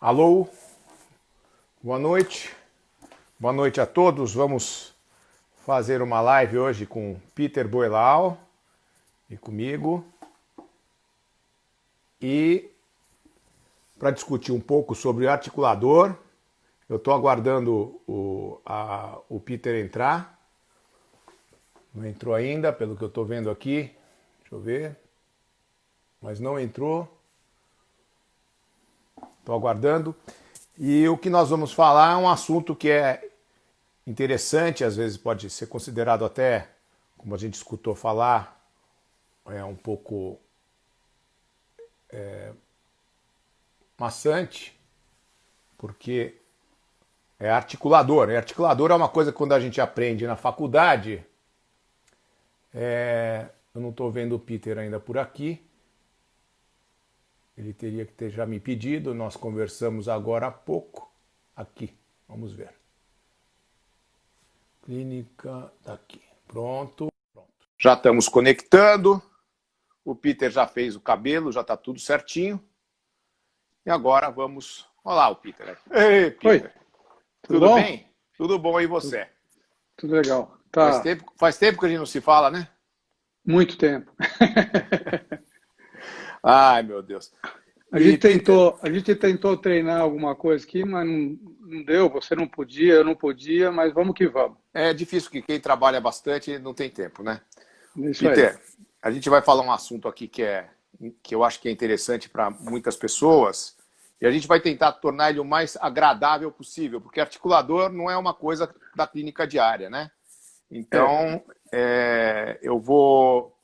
Alô, boa noite. Boa noite a todos. Vamos fazer uma live hoje com Peter Boelal e comigo. E para discutir um pouco sobre o articulador, eu estou aguardando o Peter entrar. Não entrou ainda, pelo que eu estou vendo aqui. Deixa eu ver. Mas não entrou. Estou aguardando. E o que nós vamos falar é um assunto que é interessante, às vezes pode ser considerado até, como a gente escutou falar, um pouco maçante, porque é articulador. E articulador é uma coisa que quando a gente aprende na faculdade, eu não estou vendo o Peter ainda por aqui, ele teria que ter já me pedido, nós conversamos agora há pouco, aqui, vamos ver. Clínica, tá aqui, pronto. Já estamos conectando, o Peter já fez o cabelo, já está tudo certinho. E agora vamos... Olá, o Peter aqui. Ei, Peter. Oi. Tudo bem? Tudo bom, e você? Tudo legal. Tá. Faz tempo que a gente não se fala, né? Muito tempo. Ai, meu Deus. A gente tentou treinar alguma coisa aqui, mas não deu. Você não podia, eu não podia, mas vamos que vamos. É difícil que quem trabalha bastante não tem tempo, né? Isso Peter, aí. a gente vai falar um assunto aqui que eu acho que é interessante para muitas pessoas e a gente vai tentar tornar ele o mais agradável possível, porque articulador não é uma coisa da clínica diária, né? Então, eu vou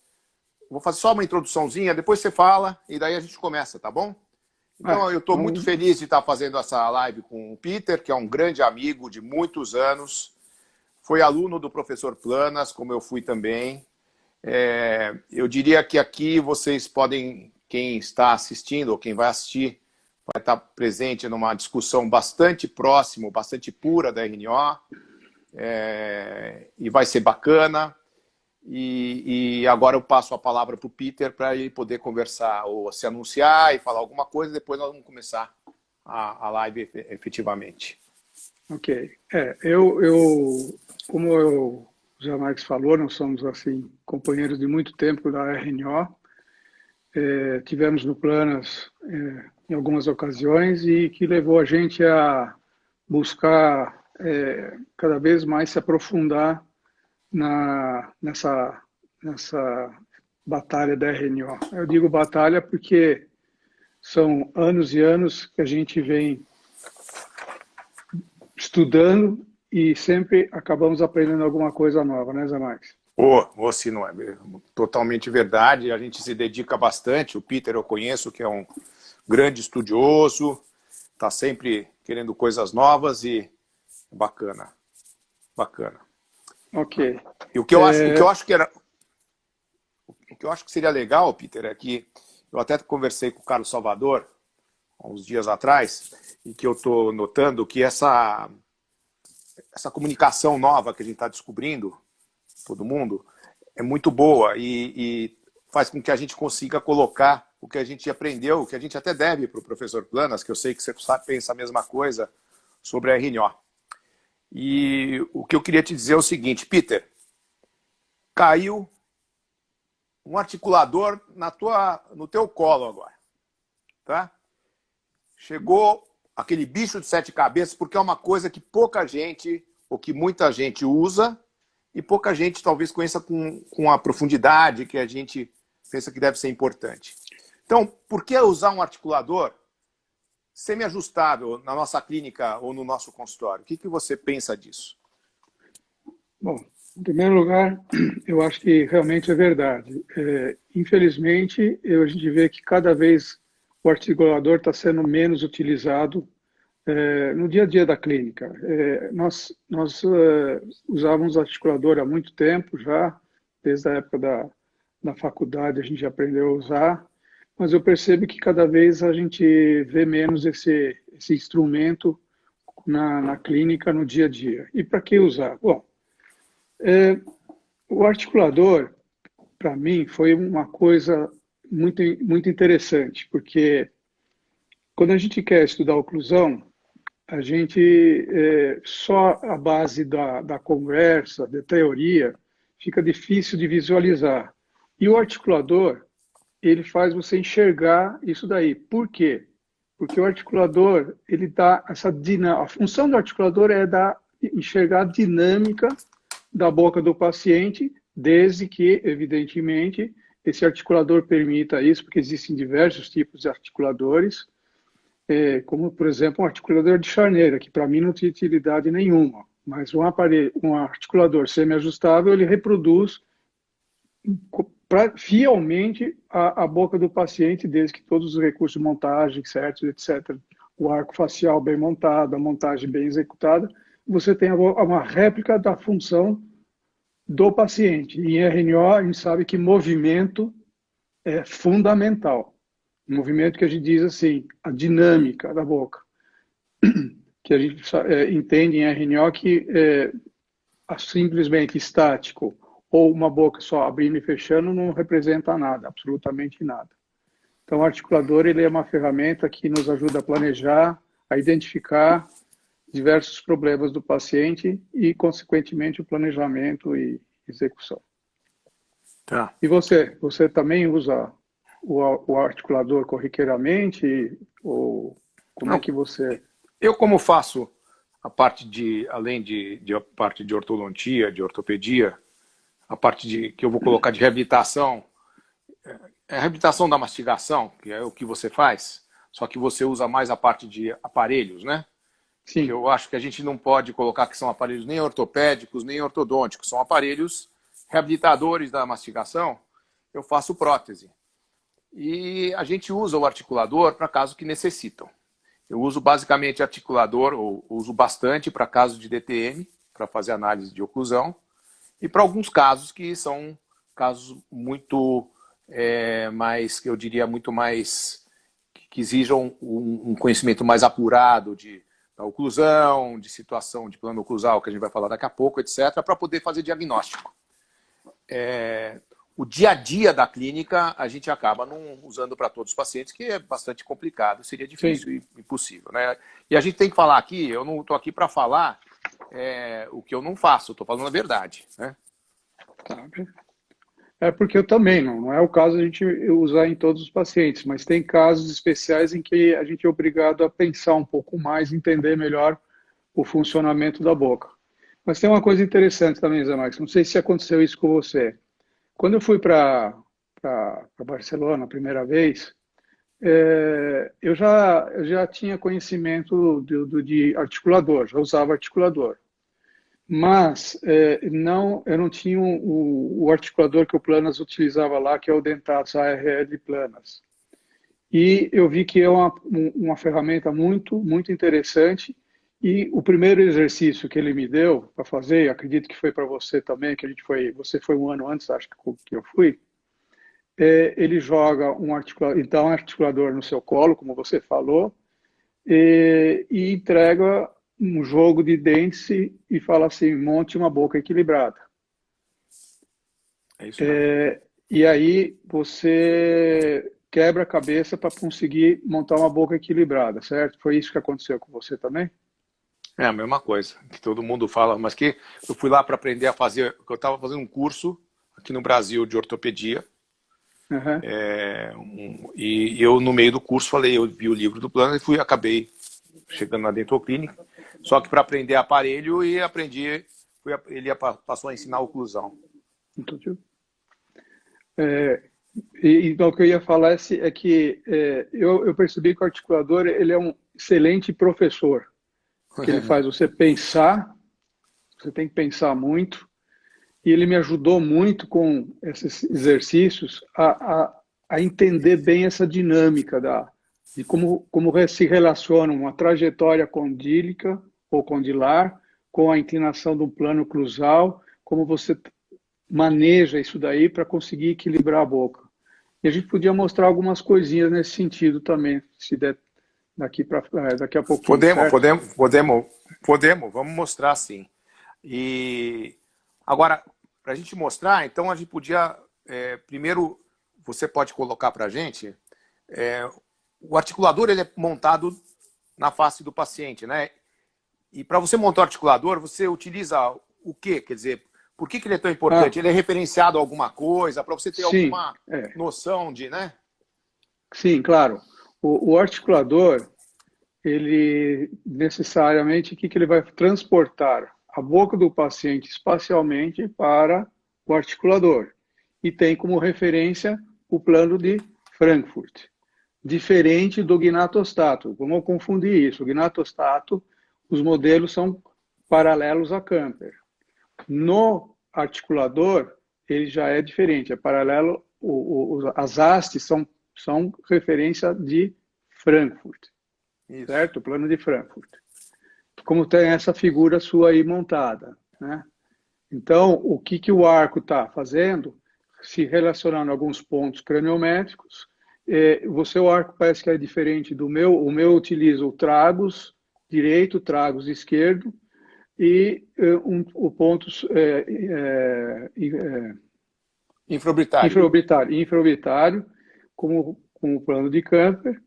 fazer só uma introduçãozinha, depois você fala e daí a gente começa, tá bom? Então, eu estou muito feliz de estar fazendo essa live com o Peter, que é um grande amigo de muitos anos. Foi aluno do professor Planas, como eu fui também. Eu diria que aqui vocês podem, quem está assistindo ou quem vai assistir, vai estar presente numa discussão bastante próxima, bastante pura da RNO. E vai ser bacana. E agora eu passo a palavra para o Peter para ele poder conversar ou se anunciar e falar alguma coisa, depois nós vamos começar a live efetivamente. Ok. Como o Zé Marques falou, nós somos assim companheiros de muito tempo da RNO. Tivemos no Planas em algumas ocasiões e que levou a gente a buscar cada vez mais se aprofundar nessa batalha da RNO. Eu digo batalha porque são anos e anos que a gente vem estudando e sempre acabamos aprendendo alguma coisa nova, né, Zé Marques? Se não é totalmente verdade, a gente se dedica bastante. O Peter eu conheço, que é um grande estudioso, está sempre querendo coisas novas e bacana. Ok. E o que eu acho que seria legal, Peter, é que eu até conversei com o Carlos Salvador há uns dias atrás e que eu estou notando que essa comunicação nova que a gente está descobrindo, todo mundo, é muito boa e faz com que a gente consiga colocar o que a gente aprendeu, o que a gente até deve para o professor Planas, que eu sei que você pensa a mesma coisa sobre a RNO. E o que eu queria te dizer é o seguinte, Peter, caiu um articulador no teu colo agora, tá? Chegou aquele bicho de 7 cabeças, porque é uma coisa que pouca gente, ou que muita gente usa, e pouca gente talvez conheça com a profundidade que a gente pensa que deve ser importante. Então, por que usar um articulador semi-ajustável na nossa clínica ou no nosso consultório? O que você pensa disso? Bom, em primeiro lugar, eu acho que realmente é verdade. Infelizmente, a gente vê que cada vez o articulador está sendo menos utilizado no dia a dia da clínica. Nós usávamos articulador há muito tempo já, desde a época da faculdade a gente aprendeu a usar, mas eu percebo que cada vez a gente vê menos esse instrumento na clínica, no dia a dia. E para que usar? Bom, o articulador, para mim, foi uma coisa muito, muito interessante, porque Quando a gente quer estudar oclusão, a gente, só a base da conversa, da teoria, fica difícil de visualizar. E o articulador, ele faz você enxergar isso daí. Por quê? Porque o articulador, ele dá essa dinâmica. A função do articulador é enxergar a dinâmica da boca do paciente, desde que, evidentemente, esse articulador permita isso, porque existem diversos tipos de articuladores, como, por exemplo, um articulador de charneira, que para mim não tem utilidade nenhuma, mas um articulador semi-ajustável, ele reproduz fielmente a boca do paciente, desde que todos os recursos de montagem, certos, etc., o arco facial bem montado, a montagem bem executada, você tem uma réplica da função do paciente. Em RNO, a gente sabe que movimento é fundamental. Movimento que a gente diz assim, a dinâmica da boca, que a gente entende em RNO que simplesmente estático ou uma boca só abrindo e fechando não representa nada, absolutamente nada. Então, o articulador ele é uma ferramenta que nos ajuda a planejar, a identificar diversos problemas do paciente e, consequentemente, o planejamento e execução. Tá. E você também usa o articulador corriqueiramente? Ou como é que você... Eu, como faço a parte além a parte de ortodontia, de ortopedia, a parte que eu vou colocar de reabilitação, é a reabilitação da mastigação, que é o que você faz, só que você usa mais a parte de aparelhos, né? Sim. Que eu acho que a gente não pode colocar que são aparelhos nem ortopédicos, nem ortodônticos, são aparelhos reabilitadores da mastigação. Eu faço prótese. E a gente usa o articulador para casos que necessitam. Eu uso basicamente articulador, ou uso bastante para casos de DTM, para fazer análise de oclusão, e para alguns casos que são casos muito mais, que eu diria, muito mais, que exijam um conhecimento mais apurado da oclusão, de situação de plano oclusal, que a gente vai falar daqui a pouco, etc., para poder fazer diagnóstico. O dia a dia da clínica a gente acaba não usando para todos os pacientes, que é bastante complicado, seria difícil e impossível, né? E a gente tem que falar aqui, eu não estou aqui para falar o que eu não faço, estou falando a verdade, né? Tá. É porque eu também, não é o caso a gente usar em todos os pacientes, mas tem casos especiais em que a gente é obrigado a pensar um pouco mais, entender melhor o funcionamento da boca. Mas tem uma coisa interessante também, Zé Max, não sei se aconteceu isso com você. Quando eu fui para Barcelona a primeira vez, eu já tinha conhecimento de articulador, já usava articulador. Mas eu não tinha o articulador que o Planas utilizava lá, que é o Dentatos ARL Planas. E eu vi que é uma ferramenta muito, muito interessante. E o primeiro exercício que ele me deu para fazer, acredito que foi para você também, você foi um ano antes, acho que eu fui, ele joga um articulador no seu colo, como você falou, e entrega um jogo de dentes e fala assim, monte uma boca equilibrada. É isso mesmo. E aí você quebra a cabeça para conseguir montar uma boca equilibrada, certo? Foi isso que aconteceu com você também? É a mesma coisa, que todo mundo fala, mas que eu fui lá para aprender a fazer, eu estava fazendo um curso aqui no Brasil de ortopedia, Uhum. e eu no meio do curso falei, eu vi o livro do plano e acabei chegando na Dentoclínica, só que para aprender aparelho e aprendi, passou a ensinar oclusão. Entendi. Então, o que eu ia falar é que eu percebi que o articulador ele é um excelente professor, que ele faz você pensar, você tem que pensar muito, e ele me ajudou muito com esses exercícios a entender bem essa dinâmica de como se relaciona uma trajetória condílica ou condilar com a inclinação do plano oclusal, como você maneja isso daí para conseguir equilibrar a boca. E a gente podia mostrar algumas coisinhas nesse sentido também, se der daqui a pouquinho, certo? Podemos, vamos mostrar sim. E agora, para a gente mostrar, então a gente podia, primeiro, você pode colocar para a gente o articulador ele é montado na face do paciente, né? E para você montar o articulador, você utiliza o quê? Quer dizer, por que ele é tão importante? Ele é referenciado a alguma coisa, para você ter sim, alguma noção de, né? sim, claro. O articulador, ele necessariamente, o que ele vai transportar? A boca do paciente espacialmente para o articulador. E tem como referência o plano de Frankfurt. Diferente do gnatostato. Vamos confundir isso. O gnatostato, os modelos são paralelos a Camper. No articulador, ele já é diferente, é paralelo, as hastes são referência de Frankfurt, Isso. certo? O plano de Frankfurt. Como tem essa figura sua aí montada, né? Então, o que o arco está fazendo, se relacionando a alguns pontos craniométricos, o arco parece que é diferente do meu. O meu utiliza o tragus direito, o tragus esquerdo, e o ponto infraorbitário, como o plano de Camper,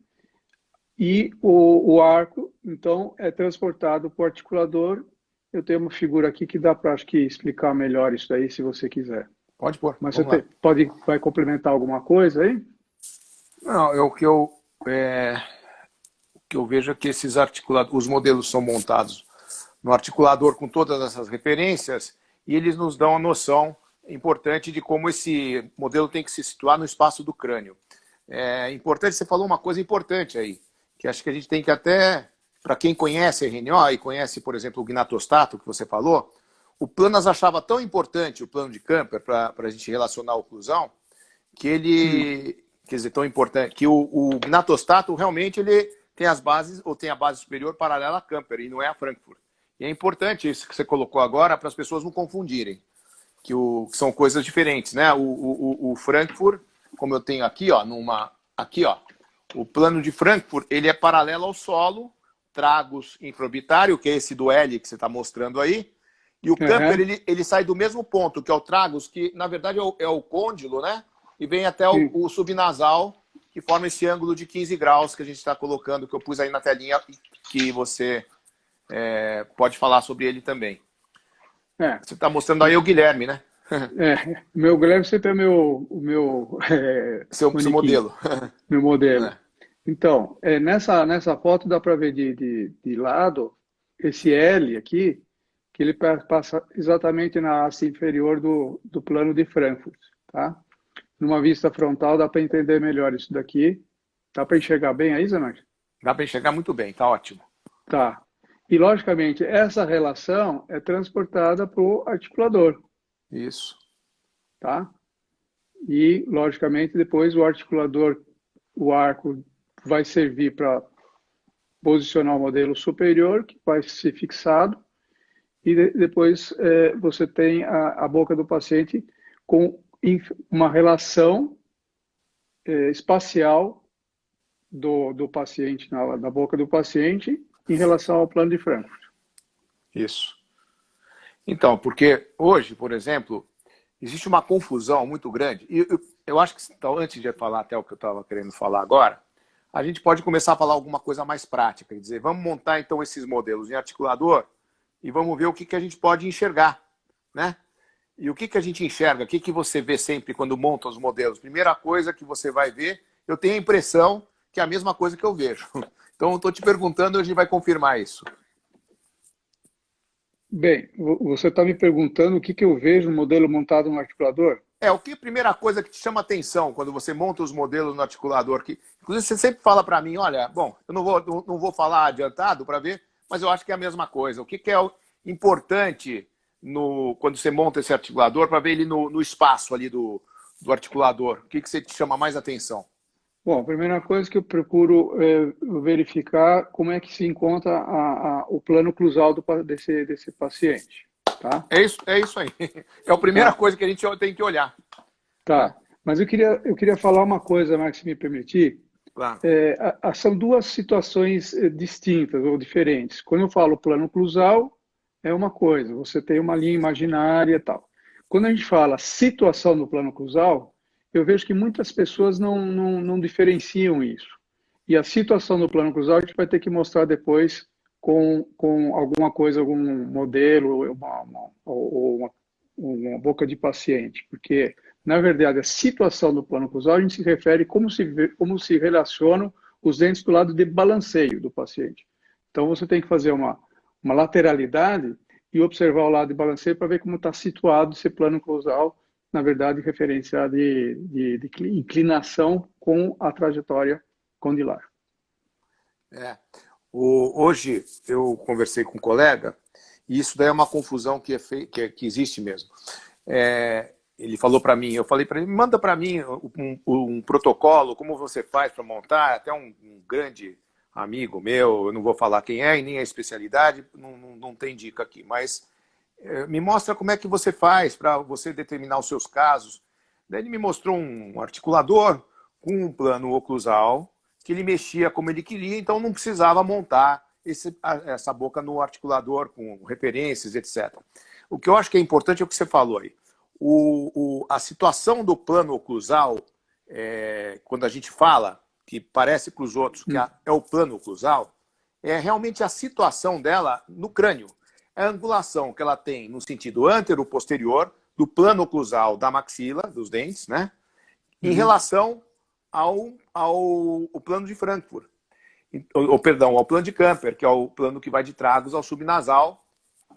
e o arco, então, é transportado para o articulador. Eu tenho uma figura aqui que dá para, acho que, explicar melhor isso aí, se você quiser. Pode pôr. Mas você vai complementar alguma coisa aí? Não, o que eu vejo é que esses os modelos são montados no articulador com todas essas referências e eles nos dão a noção importante de como esse modelo tem que se situar no espaço do crânio. É importante, você falou uma coisa importante aí, que acho que a gente tem que até, para quem conhece a RNO e conhece, por exemplo, o gnatostato que você falou, o Planas achava tão importante o plano de Camper para a gente relacionar a oclusão, que ele, quer dizer, tão importante, que o gnatostato realmente ele tem as bases, ou tem a base superior paralela a Camper, e não é a Frankfurt. E é importante isso que você colocou agora para as pessoas não confundirem, que são coisas diferentes, né? O Frankfurt, como eu tenho aqui, ó, o plano de Frankfurt, ele é paralelo ao solo, tragus infraorbitário, que é esse do L que você está mostrando aí, e o Camper, ele sai do mesmo ponto, que é o tragus, que na verdade é o côndilo, né? E vem até o subnasal, que forma esse ângulo de 15 graus que a gente está colocando, que eu pus aí na telinha, que você pode falar sobre ele também. Você está mostrando aí o Guilherme, né? Meu Guilherme sempre é o meu seu modelo. Meu modelo. Então, nessa foto dá para ver de lado esse L aqui, que ele passa exatamente na haste inferior do plano de Frankfurt, tá? Numa vista frontal dá para entender melhor isso daqui. Dá para enxergar bem aí, Zanak? Dá para enxergar muito bem, tá ótimo. Tá. E, logicamente, essa relação é transportada para o articulador. Isso. Tá? E, logicamente, depois o articulador, o arco, vai servir para posicionar o modelo superior, que vai ser fixado, e depois você tem a boca do paciente com uma relação espacial do paciente, da boca do paciente, em relação ao plano de Frankfurt. Isso. Então, porque hoje, por exemplo, existe uma confusão muito grande. E eu acho que, então, antes de falar até o que eu estava querendo falar agora, a gente pode começar a falar alguma coisa mais prática. Quer dizer, vamos montar então esses modelos em articulador e vamos ver o que a gente pode enxergar, né? E o que a gente enxerga? O que você vê sempre quando monta os modelos? Primeira coisa que você vai ver, eu tenho a impressão que é a mesma coisa que eu vejo. Então, eu estou te perguntando e a gente vai confirmar isso. Bem, você está me perguntando o que eu vejo no modelo montado no articulador? O que é a primeira coisa que te chama atenção quando você monta os modelos no articulador? Que, inclusive, você sempre fala para mim, olha, bom, eu não vou falar adiantado para ver, mas eu acho que é a mesma coisa. O que é importante quando você monta esse articulador para ver ele no espaço ali do articulador? O que você te chama mais atenção? Bom, a primeira coisa que eu procuro verificar como é que se encontra o plano cruzal desse paciente. Tá? É isso aí. É a primeira coisa que a gente tem que olhar. Tá. Mas eu queria falar uma coisa, Marcos, se me permitir. Claro. São duas situações distintas ou diferentes. Quando eu falo plano cruzal, é uma coisa, você tem uma linha imaginária e tal. Quando a gente fala situação do plano cruzal, eu vejo que muitas pessoas não diferenciam isso. E a situação do plano cruzado a gente vai ter que mostrar depois com alguma coisa, algum modelo ou uma boca de paciente, porque, na verdade, a situação do plano cruzado a gente se refere como se relacionam os dentes do lado de balanceio do paciente. Então, você tem que fazer uma lateralidade e observar o lado de balanceio para ver como está situado esse plano cruzal, na verdade, referência de inclinação com a trajetória condilar. Hoje eu conversei com um colega e isso daí é uma confusão que existe mesmo. Ele falou para mim, eu falei para ele, manda para mim um protocolo, como você faz para montar, até um grande amigo meu, eu não vou falar quem é e nem a especialidade, não tem dica aqui, mas me mostra como é que você faz para você determinar os seus casos. Daí ele me mostrou um articulador com um plano oclusal, que ele mexia como ele queria, então não precisava montar essa boca no articulador com referências, etc. O que eu acho que é importante é o que você falou aí. A situação do plano oclusal, quando a gente fala, que parece para os outros que é o plano oclusal, é realmente a situação dela no crânio. É a angulação que ela tem no sentido antero-posterior do plano oclusal da maxila, dos dentes, né? Em relação ao plano de Frankfurt. Perdão, ao plano de Camper, que é o plano que vai de tragos ao subnasal,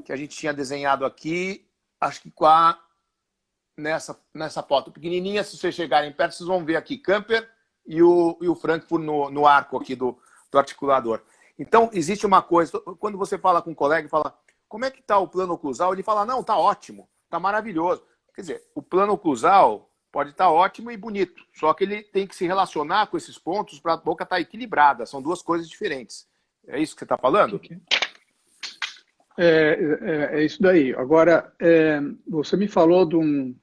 que a gente tinha desenhado aqui, acho que nessa foto pequenininha, se vocês chegarem perto, vocês vão ver aqui Camper e o Frankfurt no arco aqui do articulador. Então, existe uma coisa, quando você fala com um colega e fala, como é que está o plano oclusal? Ele fala, não, está ótimo, está maravilhoso. Quer dizer, o plano oclusal pode estar ótimo e bonito, só que ele tem que se relacionar com esses pontos para a boca estar equilibrada. São duas coisas diferentes. É isso que você está falando? É isso daí. Agora, você me falou de um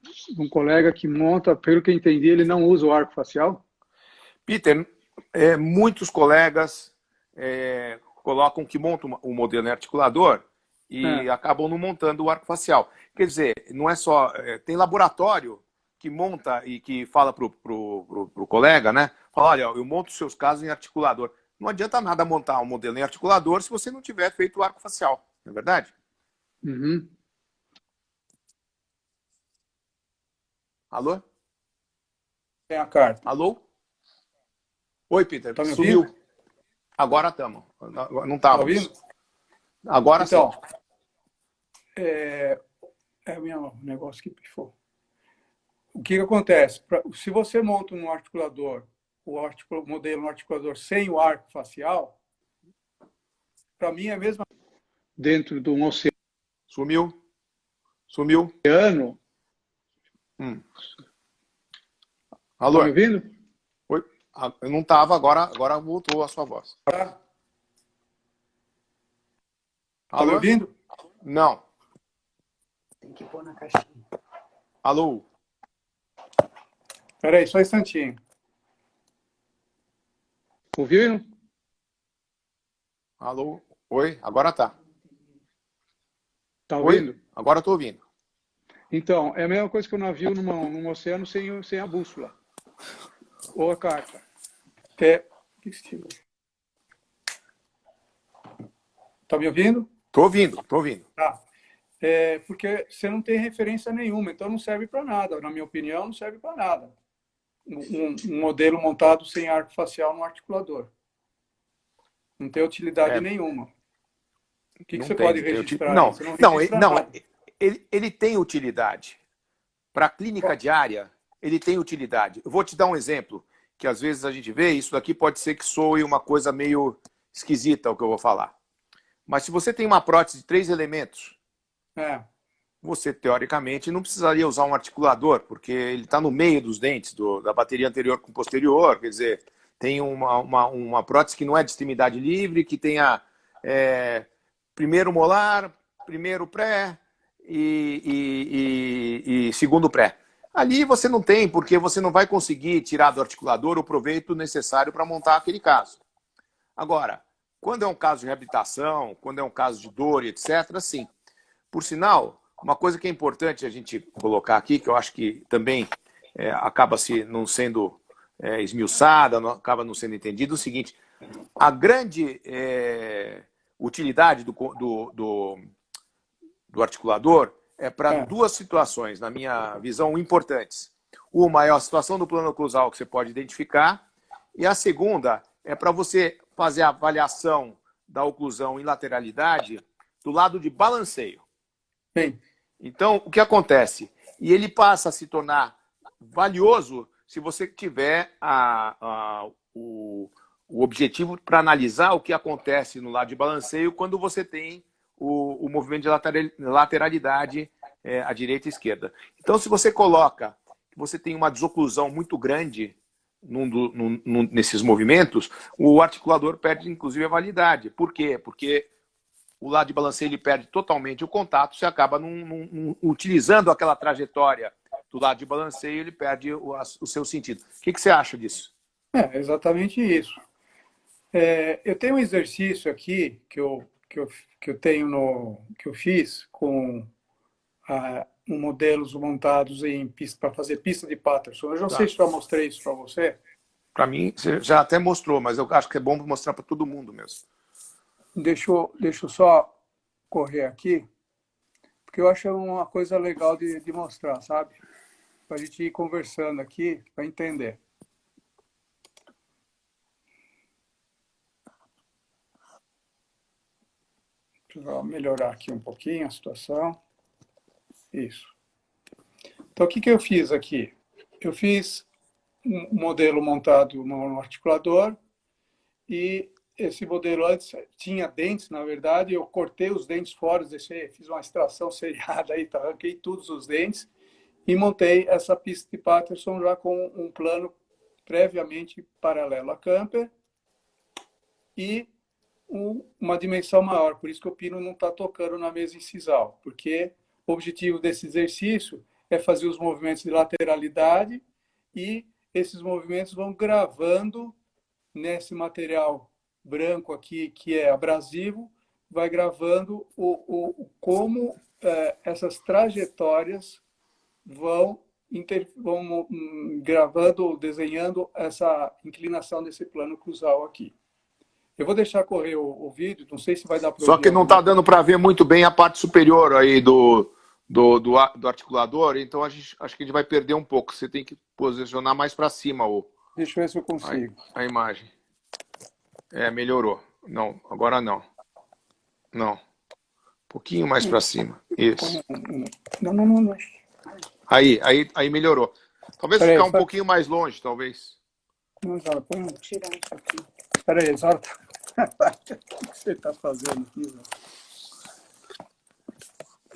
colega que monta, pelo que eu entendi, ele não usa o arco facial? Peter, muitos colegas colocam que montam o modelo em articulador e acabam não montando o arco facial. Quer dizer, não é só... tem laboratório que monta e que fala pro colega, né? Fala, olha, eu monto os seus casos em articulador. Não adianta nada montar um modelo em articulador se você não tiver feito o arco facial, não é verdade? Uhum. Alô? Tem a carta. Alô? Oi, Peter. Tá me Sumiu. ouvindo? Agora estamos. Não Tá estávamos. ouvindo? Agora Então, sim. o meu negócio que pifou. O que acontece? Se você monta um articulador, o modelo no articulador sem o arco facial, para mim é a mesma. Dentro de um Sumiu. oceano. Alô? Tá me ouvindo? Oi? Eu não estava, agora voltou a sua voz. Tá Alô? me ouvindo? Não. Tem que pôr na caixinha. Alô? Espera aí, só um instantinho. Ouvindo? Alô? Oi? Agora tá. Tá ouvindo? Oi? Agora estou ouvindo. Então, é a mesma coisa que o navio num oceano sem a bússola. Ou a carta. O que você tirou? Tá me ouvindo? Estou ouvindo. Tá. Porque você não tem referência nenhuma, então não serve para nada. Na minha opinião, não serve para nada. Um modelo montado sem arco facial no articulador. Não tem utilidade nenhuma. O que você pode registrar? Não, você não registra nada. ele tem utilidade. Para a clínica diária, ele tem utilidade. Eu vou te dar um exemplo, que às vezes a gente vê, isso daqui pode ser que soe uma coisa meio esquisita o que eu vou falar. Mas se você tem uma prótese de 3 elementos, você, teoricamente, não precisaria usar um articulador, porque ele está no meio dos dentes, da bateria anterior com posterior, quer dizer, tem uma prótese que não é de extremidade livre, que tenha primeiro molar, primeiro pré e segundo pré. Ali você não tem, porque você não vai conseguir tirar do articulador o proveito necessário para montar aquele caso. Agora, quando é um caso de reabilitação, quando é um caso de dor e etc., sim. Por sinal, uma coisa que é importante a gente colocar aqui, que eu acho que também acaba não sendo esmiuçada, acaba não sendo entendido. O seguinte, a grande utilidade do articulador é para duas situações, na minha visão, importantes. Uma é a situação do plano oclusal que você pode identificar, e a segunda é para você fazer a avaliação da oclusão em lateralidade do lado de balanceio. Sim. Então, o que acontece? E ele passa a se tornar valioso se você tiver o objetivo para analisar o que acontece no lado de balanceio quando você tem o movimento de lateralidade à direita e à esquerda. Então, se você coloca que você tem uma desoclusão muito grande nesses movimentos, o articulador perde, inclusive, a validade. Por quê? Porque o lado de balanceio ele perde totalmente o contato, você acaba utilizando aquela trajetória do lado de balanceio, ele perde o seu sentido. O que você acha disso? É exatamente isso. Eu tenho um exercício aqui que eu tenho que eu fiz com modelos montados em pista para fazer pista de Patterson. Eu já sei se já mostrei isso para você. Para mim, você já até mostrou, mas eu acho que é bom mostrar para todo mundo mesmo. Deixa eu só correr aqui, porque eu acho uma coisa legal de mostrar, sabe? Para a gente ir conversando aqui, para entender. Vou melhorar aqui um pouquinho a situação. Isso. Então, o que eu fiz aqui? Eu fiz um modelo montado no articulador e esse modelo antes tinha dentes, na verdade, eu cortei os dentes fora, fiz uma extração seriada aí, arranquei todos os dentes e montei essa pista de Patterson já com um plano previamente paralelo a camper e uma dimensão maior. Por isso que o pino não está tocando na mesa incisal, porque o objetivo desse exercício é fazer os movimentos de lateralidade e esses movimentos vão gravando nesse material branco aqui, que é abrasivo, vai gravando como essas trajetórias vão gravando, desenhando essa inclinação desse plano cruzal aqui. Eu vou deixar correr o vídeo, não sei se vai dar para... Só que não está dando para ver muito bem a parte superior aí do articulador, então acho que a gente vai perder um pouco. Você tem que posicionar mais para cima Deixa eu ver se eu consigo. A imagem. Melhorou. Não, agora não. Não. Um pouquinho mais para cima. Isso. Não. Aí melhorou. Talvez ficar um pouquinho mais longe, talvez. Não, Zara, põe um... Tirar isso aqui. Espera aí, Zara. O que você está fazendo aqui, Zara?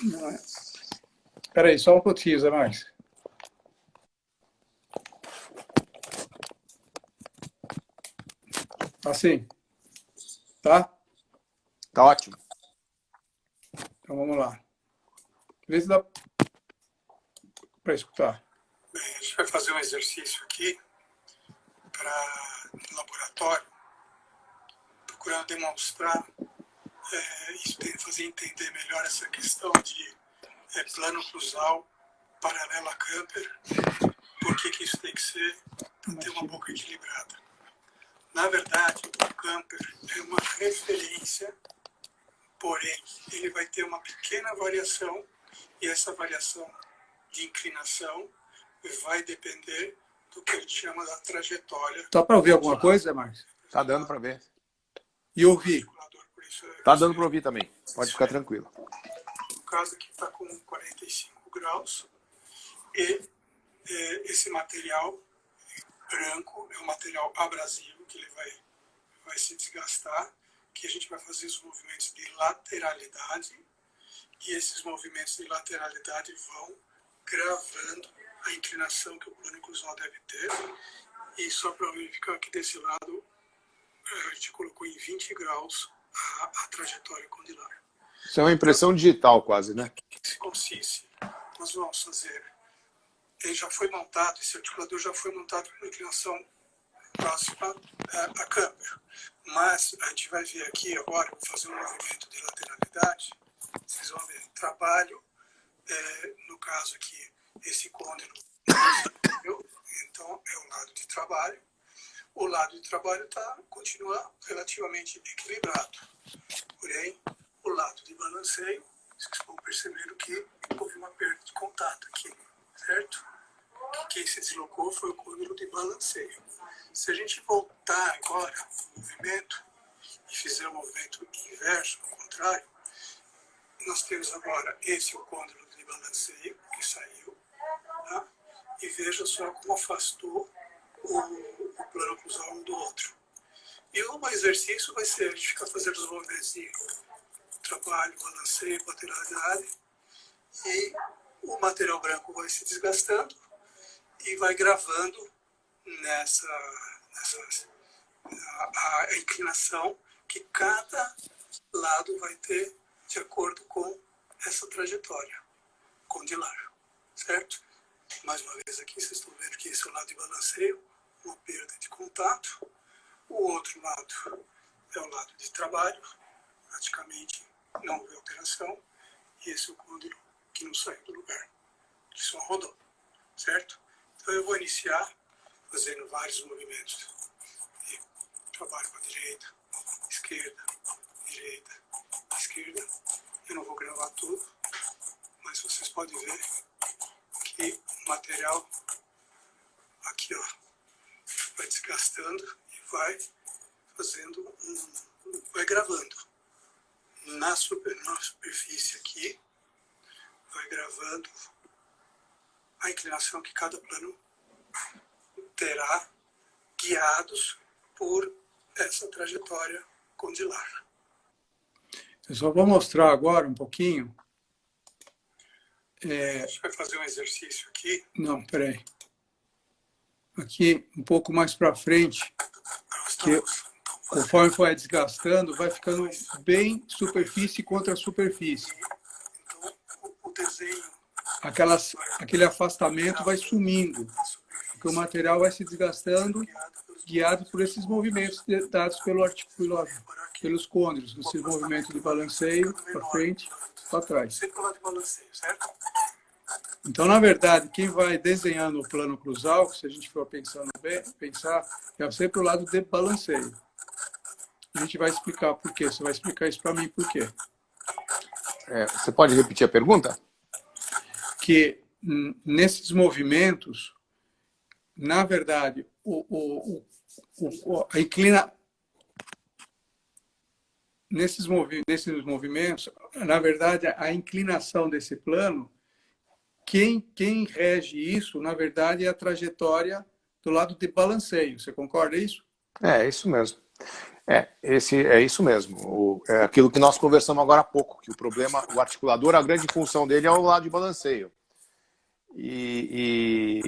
Não é. Espera aí, só um pouquinho, Zé, mais. Assim. Tá? Tá ótimo. Então vamos lá. Vê se dá para escutar. Bem, a gente vai fazer um exercício aqui para laboratório, procurando demonstrar e fazer entender melhor essa questão de plano cruzal paralelo a camper. Por que isso tem que ser para ter uma boca equilibrada? Na verdade, o camper é uma referência, porém, ele vai ter uma pequena variação, e essa variação de inclinação vai depender do que a gente chama da trajetória. Tá para ouvir alguma coisa, Marcos? Tá dando para ver. E ouvir? Tá dando para ouvir também. Pode ficar tranquilo. No caso aqui está com 45 graus. E esse material branco é um material abrasivo, que ele vai se desgastar, que a gente vai fazer os movimentos de lateralidade. E esses movimentos de lateralidade vão gravando a inclinação que o plano cruzal deve ter. E só para verificar aqui desse lado, a gente colocou em 20 graus a trajetória condilar. Isso é uma impressão digital quase, né? Se consiste, nós vamos fazer... Ele já foi montado, esse articulador já foi montado com inclinação próxima a camper. Mas a gente vai ver aqui agora, vou fazer um movimento de lateralidade. Vocês vão ver, trabalho, no caso aqui, esse côndilo Então, é o lado de trabalho. O lado de trabalho continua relativamente equilibrado. Porém, o lado de balanceio, vocês vão perceber que houve uma perda de contato aqui, certo? Quem se deslocou foi o côndilo de balanceio. Se a gente voltar agora no movimento e fizer o movimento inverso, ao contrário, nós temos agora esse é o côndilo de balanceio que saiu, tá? E veja só como afastou o plano cruzal um do outro. E o exercício vai ser a gente ficar fazendo os movimentos de trabalho, balanceio, lateralidade, e o material branco vai se desgastando e vai gravando a inclinação que cada lado vai ter de acordo com essa trajetória condilar, certo? Mais uma vez aqui, vocês estão vendo que esse é o lado de balanceio, uma perda de contato. O outro lado é o lado de trabalho, praticamente não houve alteração. E esse é o côndilo que não saiu do lugar, que só rodou, certo? Então eu vou iniciar fazendo vários movimentos de trabalho para a direita, esquerda, esquerda. Eu não vou gravar tudo, mas vocês podem ver que o material aqui, ó, vai desgastando e vai fazendo vai gravando na superfície aqui, vai gravando a inclinação que cada plano terá, guiados por essa trajetória condilar. Eu só vou mostrar agora um pouquinho. A gente vai fazer um exercício aqui. Não, peraí. Aqui, um pouco mais para frente, que conforme vai desgastando, vai ficando bem superfície contra superfície. Então, o desenho... Aquele afastamento vai sumindo, porque o material vai se desgastando, guiado por esses movimentos dados pelos côndilos, esses movimentos de balanceio para frente, para trás. Sempre o lado de balanceio, certo? Então, na verdade, quem vai desenhando o plano cruzal, se a gente for pensar, é sempre o lado de balanceio. A gente vai explicar por quê. Você vai explicar isso para mim por quê. Você pode repetir a pergunta? Que nesses movimentos, na verdade, nesses movimentos, na verdade, a inclinação desse plano, quem rege isso, na verdade, é a trajetória do lado de balanceio. Você concorda isso? É isso mesmo. É isso mesmo. É aquilo que nós conversamos agora há pouco, que o problema, o articulador, a grande função dele é o lado de balanceio. E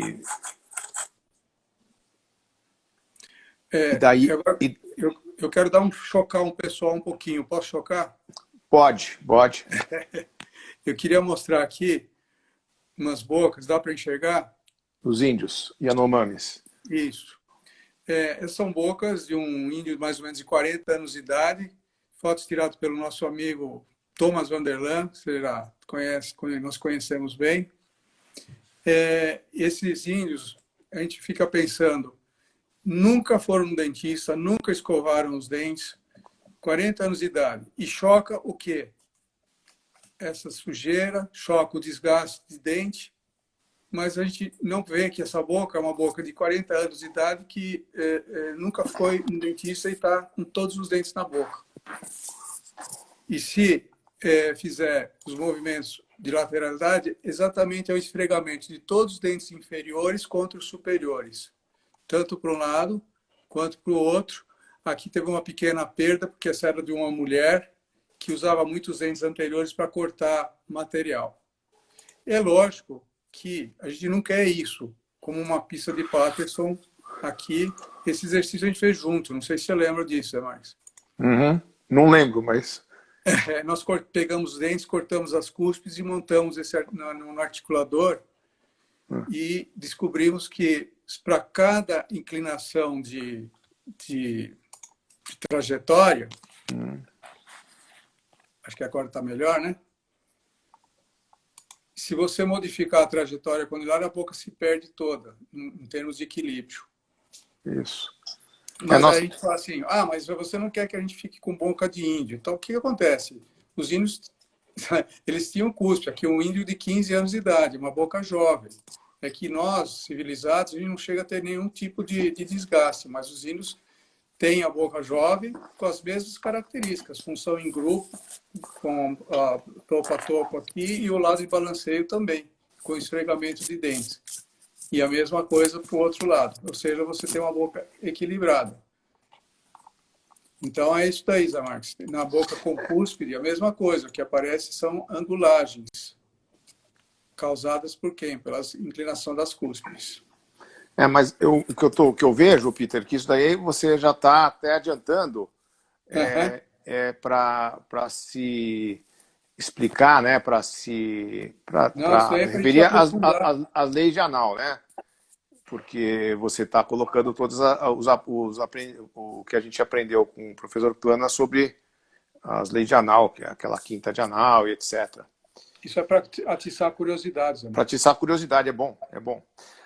daí... Agora, eu quero chocar um pessoal um pouquinho. Posso chocar? Pode. Eu queria mostrar aqui umas bocas. Dá para enxergar? Os índios, Yanomamis. Isso. Essas são bocas de um índio de mais ou menos de 40 anos de idade. Fotos tiradas pelo nosso amigo Thomas Vanderlaan, que você já conhece, nós conhecemos bem. Esses índios, a gente fica pensando, nunca foram no dentista, nunca escovaram os dentes, 40 anos de idade. E choca o quê? Essa sujeira, choca o desgaste de dente, mas a gente não vê que essa boca é uma boca de 40 anos de idade que nunca foi no dentista e está com todos os dentes na boca. E se fizer os movimentos de lateralidade, exatamente é o esfregamento de todos os dentes inferiores contra os superiores, tanto para um lado quanto para o outro. Aqui teve uma pequena perda, porque essa era de uma mulher que usava muitos dentes anteriores para cortar material. É lógico que a gente não quer isso, como uma pista de Patterson aqui. Esse exercício a gente fez junto, não sei se você lembra disso, Marcos. Não lembro, mas... Nós pegamos os dentes, cortamos as cúspides e montamos no articulador e descobrimos que para cada inclinação de trajetória, acho que agora está melhor, né? se você modificar a trajetória condilar, a boca se perde toda, em termos de equilíbrio. Isso. Mas aí a gente fala assim, mas você não quer que a gente fique com boca de índio. Então, o que acontece? Os índios, eles tinham cuspe. Aqui um índio de 15 anos de idade, uma boca jovem. É que nós, civilizados, a gente não chega a ter nenhum tipo de desgaste, mas os índios têm a boca jovem com as mesmas características, função em grupo, com topo a topo aqui, e o lado de balanceio também, com esfregamento de dentes. E a mesma coisa para o outro lado, ou seja, você tem uma boca equilibrada. Então é isso daí, Zé Marques. Na boca com cúspide, a mesma coisa, o que aparece são angulagens, causadas por quem? Pela inclinação das cúspides. Mas o que eu vejo, Peter, que isso daí você já está até adiantando para se explicar, né, para referir às leis de Anal, né? Porque você está colocando todos o que a gente aprendeu com o professor Plana sobre as leis de Anal, que é aquela quinta de Anal e etc. Isso é para atiçar curiosidades. Para atiçar curiosidade, é bom, é bom.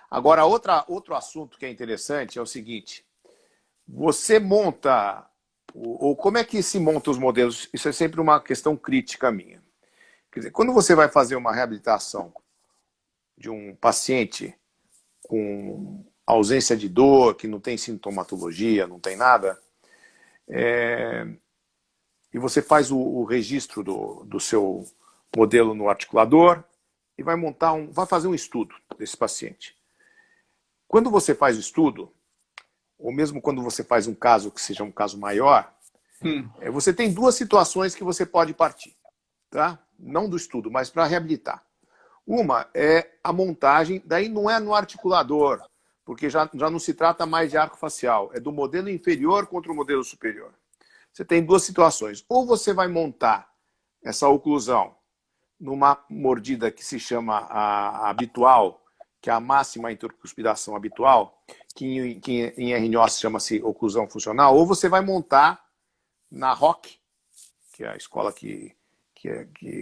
Agora, outro assunto que é interessante é o seguinte: você monta, ou como é que se monta os modelos? Isso é sempre uma questão crítica minha. Quer dizer, quando você vai fazer uma reabilitação de um paciente com ausência de dor, que não tem sintomatologia, não tem nada, e você faz o registro do seu modelo no articulador e vai fazer um estudo desse paciente. Quando você faz o estudo, ou mesmo quando você faz um caso que seja um caso maior, você tem duas situações que você pode partir, tá? Não do estudo, mas para reabilitar. Uma é a montagem, daí não é no articulador, porque já não se trata mais de arco facial, é do modelo inferior contra o modelo superior. Você tem duas situações. Ou você vai montar essa oclusão numa mordida que se chama a habitual, que é a máxima intercuspidação habitual, que em RNO chama-se oclusão funcional, ou você vai montar na ROC, que é a escola que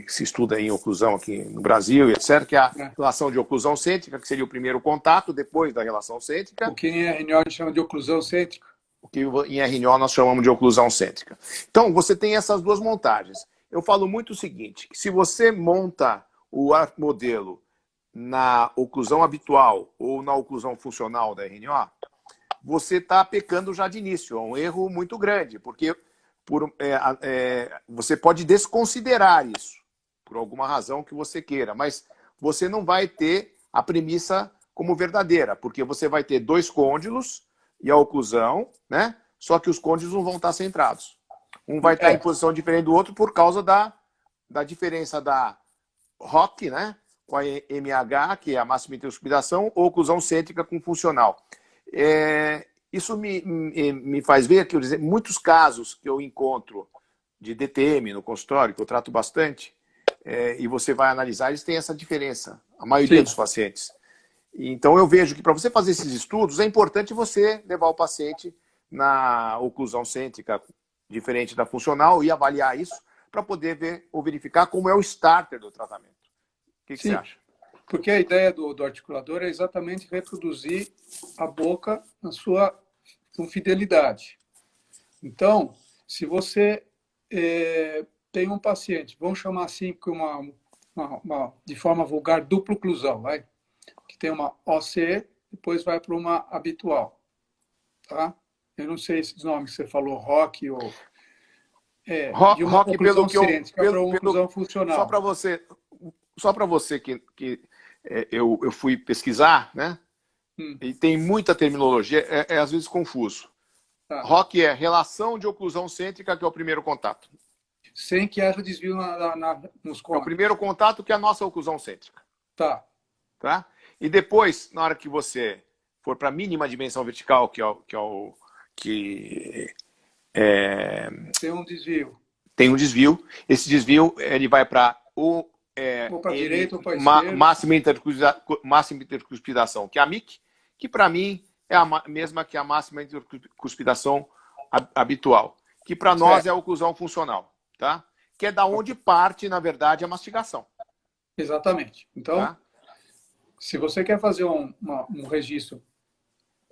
se estuda em oclusão aqui no Brasil, etc., que é a relação de oclusão cêntrica, que seria o primeiro contato, depois da relação cêntrica. O que em RNO a gente chama de oclusão cêntrica. O que em RNO nós chamamos de oclusão cêntrica. Então, você tem essas duas montagens. Eu falo muito o seguinte, que se você monta o modelo na oclusão habitual ou na oclusão funcional da RNO, você está pecando já de início. É um erro muito grande, porque você pode desconsiderar isso, por alguma razão que você queira, mas você não vai ter a premissa como verdadeira, porque você vai ter dois côndilos e a oclusão, né? Só que os côndilos não vão estar centrados. Um vai estar em posição diferente do outro por causa da diferença da ROC, né? Com a MH, que é a máxima intercuspidação, ou oclusão cêntrica com funcional. Isso me faz ver que, muitos casos que eu encontro de DTM no consultório, que eu trato bastante, e você vai analisar, eles têm essa diferença, a maioria dos pacientes. Então eu vejo que para você fazer esses estudos, é importante você levar o paciente na oclusão cêntrica diferente da funcional e avaliar isso para poder ver ou verificar como é o starter do tratamento. O que você acha? Porque a ideia do articulador é exatamente reproduzir a boca na sua com fidelidade. Então, se você tem um paciente, vamos chamar assim, de forma vulgar, dupla oclusão, que tem uma OCE, depois vai para uma habitual. Tá? Eu não sei esses nomes que você falou, ROC ou... de uma oclusão cêntrica para uma oclusão funcional. Só para você que eu fui pesquisar, né? E tem muita terminologia, às vezes confuso. Tá. ROC é relação de oclusão cêntrica, que é o primeiro contato. Sem que haja desvio nos côndilos. É o primeiro contato que é a nossa oclusão cêntrica. Tá. E depois, na hora que você for para a mínima dimensão vertical, tem um desvio. Tem um desvio. Esse desvio ele vai para ou para a direita ou para a esquerda. Máxima intercuspidação, que é a MIC, que para mim é a mesma que a máxima intercuspidação habitual, que para nós é a oclusão funcional, tá? Que é da onde parte, na verdade, a mastigação. Exatamente. Então, tá? se você quer fazer um registro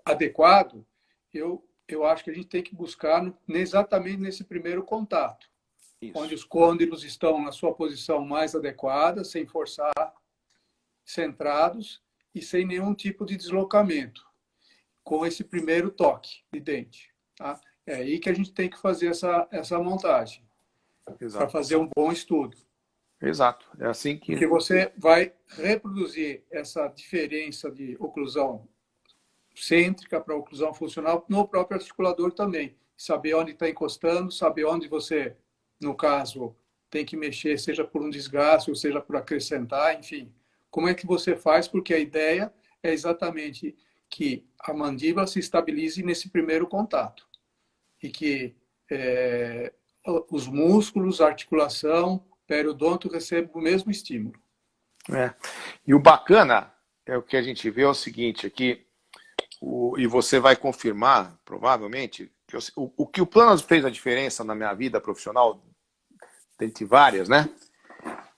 adequado, eu acho que a gente tem que buscar exatamente nesse primeiro contato, onde Isso. os côndilos estão na sua posição mais adequada, sem forçar, centrados e sem nenhum tipo de deslocamento, com esse primeiro toque de dente. Tá? É aí que a gente tem que fazer essa montagem, para Exato. fazer um bom estudo. Exato. É assim que... Porque você vai reproduzir essa diferença de oclusão cêntrica para oclusão funcional no próprio articulador também. Saber onde está encostando, saber onde você, no caso, tem que mexer, seja por um desgaste ou seja por acrescentar, enfim. Como é que você faz? Porque a ideia é exatamente que a mandíbula se estabilize nesse primeiro contato e que os músculos, a articulação, periodonto recebam o mesmo estímulo. É. E o bacana é o que a gente vê é o seguinte aqui, e você vai confirmar, provavelmente, que o que o Planas fez a diferença na minha vida profissional, dentre várias, né?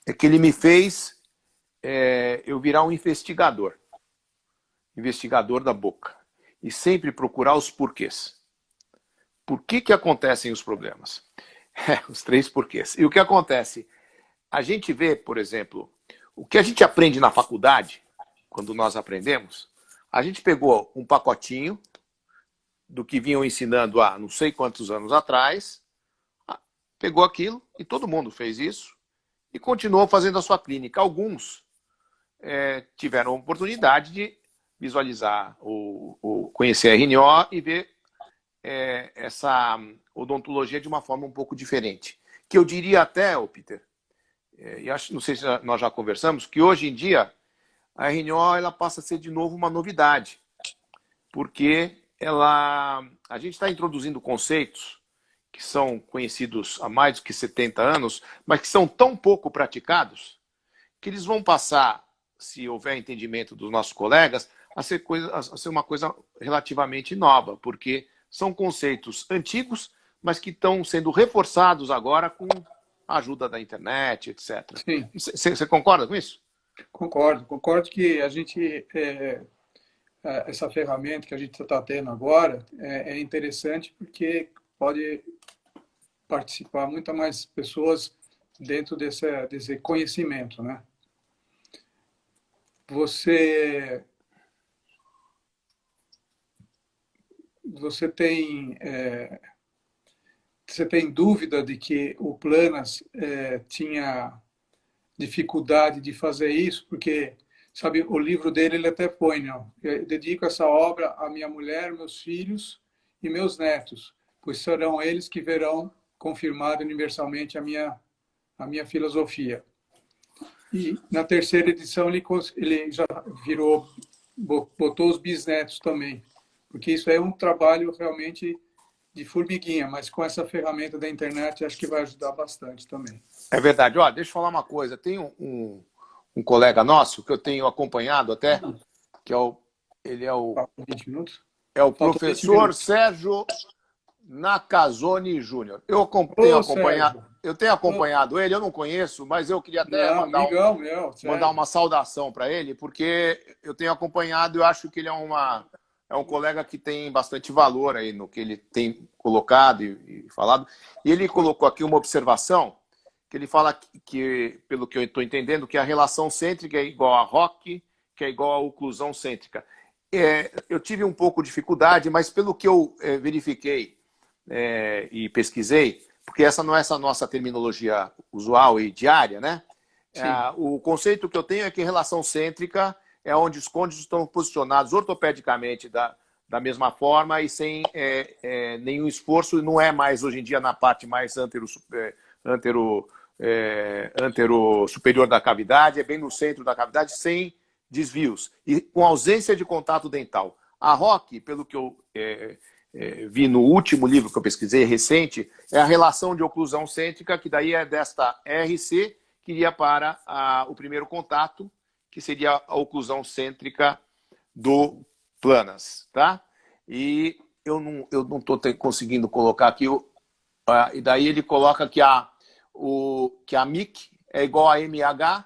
É que ele me fez eu virar um investigador da boca. E sempre procurar os porquês. Por que acontecem os problemas? Os 3 porquês. E o que acontece? A gente vê, por exemplo, o que a gente aprende na faculdade, quando nós aprendemos, a gente pegou um pacotinho do que vinham ensinando há não sei quantos anos atrás, pegou aquilo, e todo mundo fez isso, e continuou fazendo a sua clínica. Alguns tiveram a oportunidade de visualizar ou conhecer a RNO e ver essa odontologia de uma forma um pouco diferente. Que eu diria até, Peter, e acho, não sei se nós já conversamos, que hoje em dia a RNO ela passa a ser de novo uma novidade, porque a gente está introduzindo conceitos que são conhecidos há mais do que 70 anos, mas que são tão pouco praticados que eles vão passar, se houver entendimento dos nossos colegas, a ser uma coisa relativamente nova, porque são conceitos antigos, mas que estão sendo reforçados agora com a ajuda da internet, etc. Sim. Você concorda com isso? Concordo que a gente, essa ferramenta que a gente está tendo agora é interessante porque pode participar muitas mais pessoas dentro desse conhecimento, né? Você tem dúvida de que o Planas tinha dificuldade de fazer isso? Porque, sabe, o livro dele ele até põe, não? Eu dedico essa obra à minha mulher, meus filhos e meus netos, pois serão eles que verão confirmado universalmente a minha filosofia. E na terceira edição ele já botou os bisnetos também, porque isso é um trabalho realmente de formiguinha, mas com essa ferramenta da internet acho que vai ajudar bastante também. É verdade. Ó, deixa eu falar uma coisa. Tem um colega nosso que eu tenho acompanhado até, que ele é o 20 minutos? É o professor Sérgio Nakazone Júnior. Eu tenho acompanhado ele, eu não conheço, mas eu queria até mandar uma saudação para ele, porque eu tenho acompanhado e eu acho que ele é um colega que tem bastante valor aí no que ele tem colocado e falado. E ele colocou aqui uma observação, que ele fala que, pelo que eu estou entendendo, que a relação cêntrica é igual a ROC, que é igual a oclusão cêntrica. Eu tive um pouco de dificuldade, mas pelo que eu verifiquei e pesquisei, porque essa não é essa nossa terminologia usual e diária, né? O conceito que eu tenho é que relação cêntrica é onde os côndilos estão posicionados ortopedicamente da mesma forma e sem nenhum esforço, não é mais hoje em dia na parte mais antero superior da cavidade, é bem no centro da cavidade, sem desvios e com ausência de contato dental. A ROC, pelo que eu vi no último livro que eu pesquisei, recente, é a relação de oclusão cêntrica, que daí é desta RC, que iria para o primeiro contato, que seria a oclusão cêntrica do Planas, tá? E eu não estou conseguindo colocar aqui, e daí ele coloca que a MIC é igual a MH,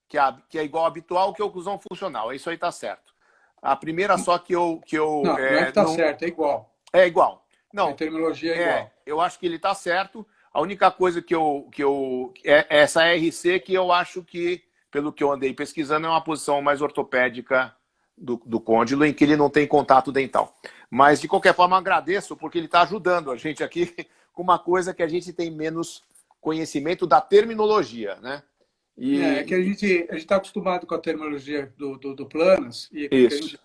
que é igual ao habitual, que é oclusão funcional. Isso aí está certo. A primeira só que eu... Não é que está certo, é igual. É igual. Não, A terminologia é igual. eu acho que ele está certo. A única coisa é essa RC que eu acho que, pelo que eu andei pesquisando, é uma posição mais ortopédica do côndilo, em que ele não tem contato dental. Mas, de qualquer forma, agradeço, porque ele está ajudando a gente aqui com uma coisa que a gente tem menos conhecimento da terminologia, né? É que a gente está acostumado com a terminologia do Planas, Isso.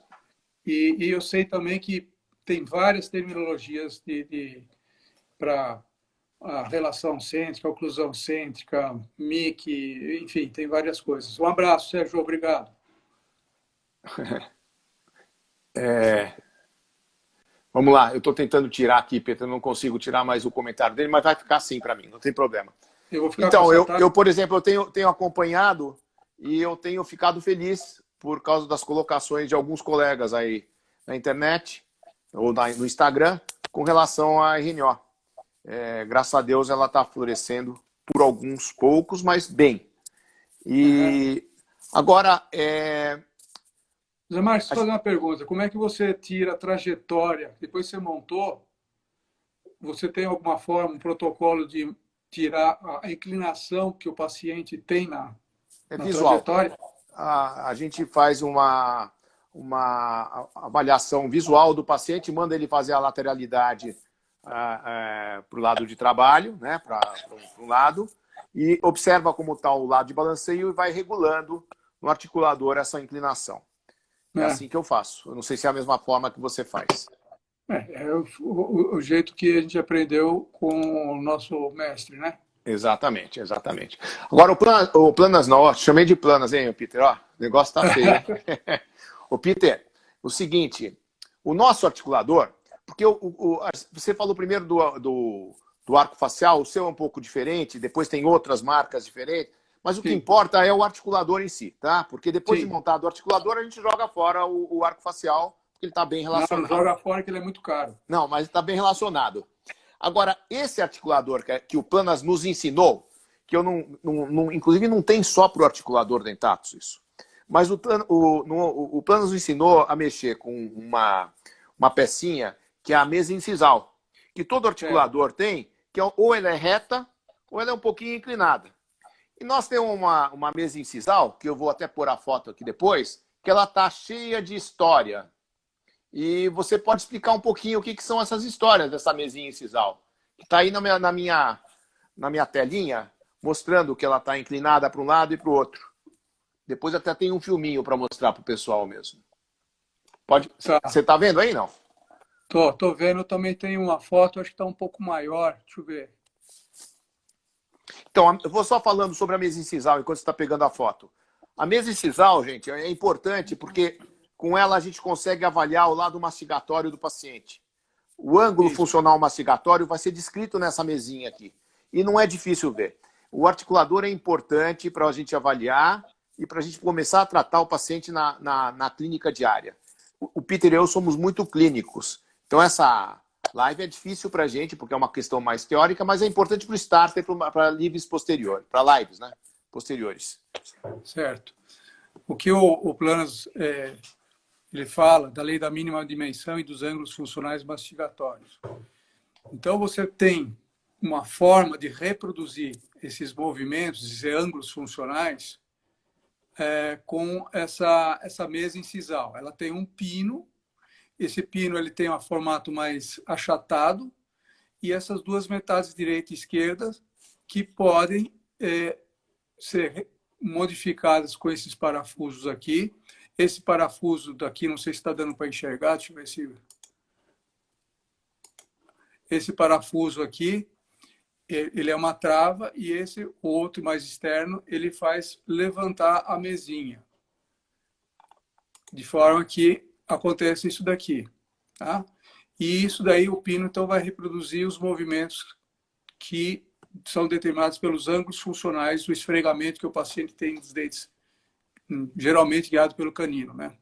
e eu sei também que tem várias terminologias para a relação cêntrica, oclusão cêntrica, MIC, enfim, tem várias coisas. Um abraço, Sérgio, obrigado. Vamos lá, eu estou tentando tirar aqui, Peter, não consigo tirar mais o comentário dele, mas vai ficar assim para mim, não tem problema. Eu vou ficar Então, com eu, por exemplo, eu tenho acompanhado e eu tenho ficado feliz por causa das colocações de alguns colegas aí na internet ou no Instagram com relação à RNO. Graças a Deus ela está florescendo por alguns poucos, mas bem. E agora... Zé Marcos, deixa eu fazer uma pergunta. Como é que você tira a trajetória? Depois você montou, você tem alguma forma, um protocolo de tirar a inclinação que o paciente tem na visual. Trajetória? A gente faz uma avaliação visual do paciente, manda ele fazer a lateralidade para o lado de trabalho, né, para um lado, e observa como está o lado de balanceio e vai regulando no articulador essa inclinação. É assim que eu faço. Eu não sei se é a mesma forma que você faz. É o jeito que a gente aprendeu com o nosso mestre, né? Exatamente, exatamente. Agora, o Planas não, ó, chamei de Planas, hein, Peter? Ó, o negócio tá feio. Ô, Peter, o seguinte, o nosso articulador, porque você falou primeiro do arco facial, o seu é um pouco diferente, depois tem outras marcas diferentes, mas o que importa é o articulador em si, tá? Porque depois de montado o articulador, a gente joga fora o arco facial, porque ele está bem relacionado. Não, joga fora que ele é muito caro. Não, mas está bem relacionado. Agora, esse articulador que o Planas nos ensinou, que eu inclusive não tem só para o articulador dentatus isso, mas o Planas nos ensinou a mexer com uma pecinha que é a mesa incisal, que todo articulador tem, que ou ela é reta ou ela é um pouquinho inclinada. E nós temos uma mesa incisal, que eu vou até pôr a foto aqui depois, que ela está cheia de história. E você pode explicar um pouquinho o que são essas histórias dessa mesinha incisal. Que está aí na minha telinha, mostrando que ela está inclinada para um lado e para o outro. Depois até tem um filminho para mostrar para o pessoal mesmo. Você está vendo aí, não? Tô vendo. Eu também tenho uma foto, acho que está um pouco maior. Deixa eu ver. Então, eu vou só falando sobre a mesa incisal enquanto você está pegando a foto. A mesa incisal, gente, é importante porque com ela a gente consegue avaliar o lado mastigatório do paciente. O ângulo funcional mastigatório vai ser descrito nessa mesinha aqui. E não é difícil ver. O articulador é importante para a gente avaliar e para a gente começar a tratar o paciente na clínica diária. O Peter e eu somos muito clínicos. Então, essa live é difícil para a gente, porque é uma questão mais teórica, mas é importante para o starter, para lives posteriores, para lives, né, posteriores. Certo. O que o Planas ele fala da lei da mínima dimensão e dos ângulos funcionais mastigatórios. Então, você tem uma forma de reproduzir esses movimentos, esses ângulos funcionais, com essa mesa incisal. Ela tem um pino, esse pino ele tem um formato mais achatado, e essas duas metades, direita e esquerda, que podem ser modificadas com esses parafusos aqui. Esse parafuso daqui, não sei se está dando para enxergar, deixa eu ver se... Esse parafuso aqui, ele é uma trava, e esse outro mais externo, ele faz levantar a mesinha. De forma que acontece isso daqui. Tá? E isso daí, o pino, então, vai reproduzir os movimentos que são determinados pelos ângulos funcionais do esfregamento que o paciente tem nos dentes, geralmente guiado pelo canino, né?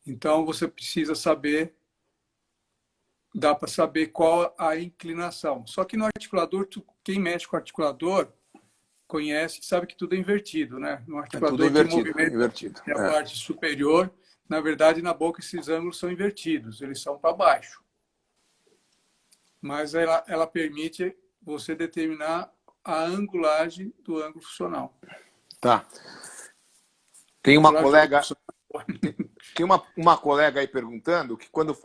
Então, você precisa saber, dá para saber qual a inclinação. Só que no articulador, quem mexe com o articulador conhece sabe que tudo é invertido, né? No É articulador tudo que invertido. movimenta Invertido. é a parte superior. Na verdade, na boca, esses ângulos são invertidos, eles são para baixo. Mas ela permite você determinar a angulagem do ângulo funcional. Tá. Tem uma colega, Angulagem tem uma colega aí perguntando que quando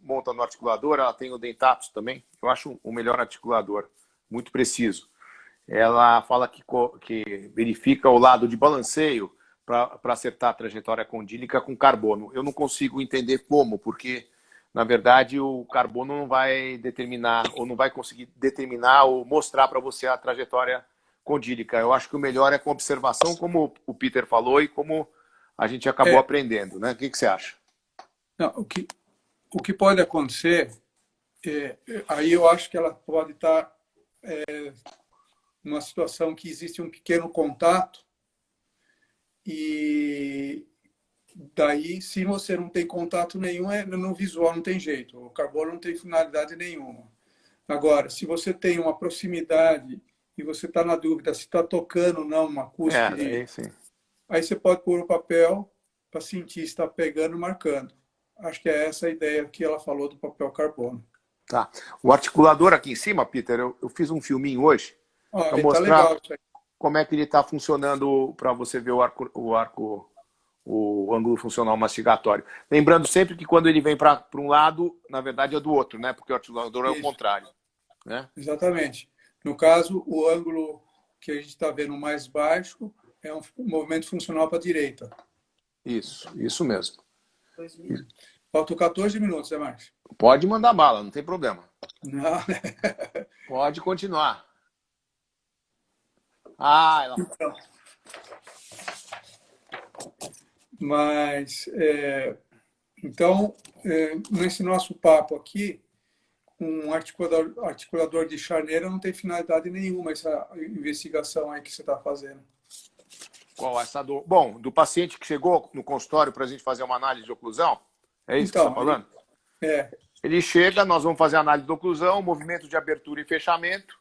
monta no articulador, ela tem o Dentatus também. Eu acho o melhor articulador, muito preciso. Ela fala que verifica o lado de balanceio para acertar a trajetória condílica com carbono. Eu não consigo entender como, porque, na verdade, o carbono não vai determinar, ou não vai conseguir determinar ou mostrar para você a trajetória condílica. Eu acho que o melhor é com observação, como o Peter falou, e como a gente acabou aprendendo, né? O que você acha? Não, o que pode acontecer, aí eu acho que ela pode estar numa situação que existe um pequeno contato e daí, se você não tem contato nenhum, no visual não tem jeito. O carbono não tem finalidade nenhuma. Agora, se você tem uma proximidade e você está na dúvida se está tocando ou não uma cúspide, aí você pode pôr o papel para sentir se está pegando e marcando. Acho que é essa a ideia que ela falou do papel carbono. Tá. O articulador aqui em cima, Peter, eu fiz um filminho hoje para mostrar legal isso aí. como é que ele está funcionando para você ver o ângulo funcional mastigatório. Lembrando sempre que quando ele vem para um lado, na verdade é do outro, né? Porque o articulador é o contrário. Né? Exatamente. No caso, o ângulo que a gente está vendo mais baixo é um movimento funcional para a direita. Isso mesmo. Faltam 14 minutos, é mais. Pode mandar bala, não tem problema. Não. Pode continuar. Ela... Mas, então, nesse nosso papo aqui, um articulador de charneira não tem finalidade nenhuma essa investigação aí que você está fazendo. Qual essa dor? Bom, do paciente que chegou no consultório para a gente fazer uma análise de oclusão, é isso que você está falando? Ele chega, nós vamos fazer a análise de oclusão, movimento de abertura e fechamento.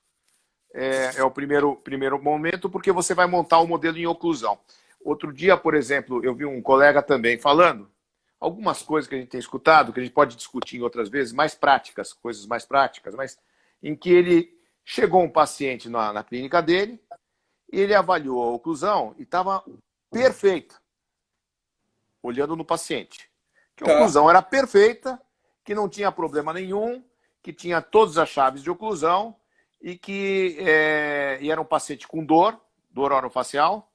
É o primeiro momento, porque você vai montar o modelo em oclusão. Outro dia, por exemplo, eu vi um colega também falando algumas coisas que a gente tem escutado, que a gente pode discutir em outras vezes, mais práticas, coisas mais práticas, mas em que ele chegou um paciente na clínica dele, e ele avaliou a oclusão e estava perfeita, olhando no paciente. Que a oclusão era perfeita, que não tinha problema nenhum, que tinha todas as chaves de oclusão e que e era um paciente com dor orofacial,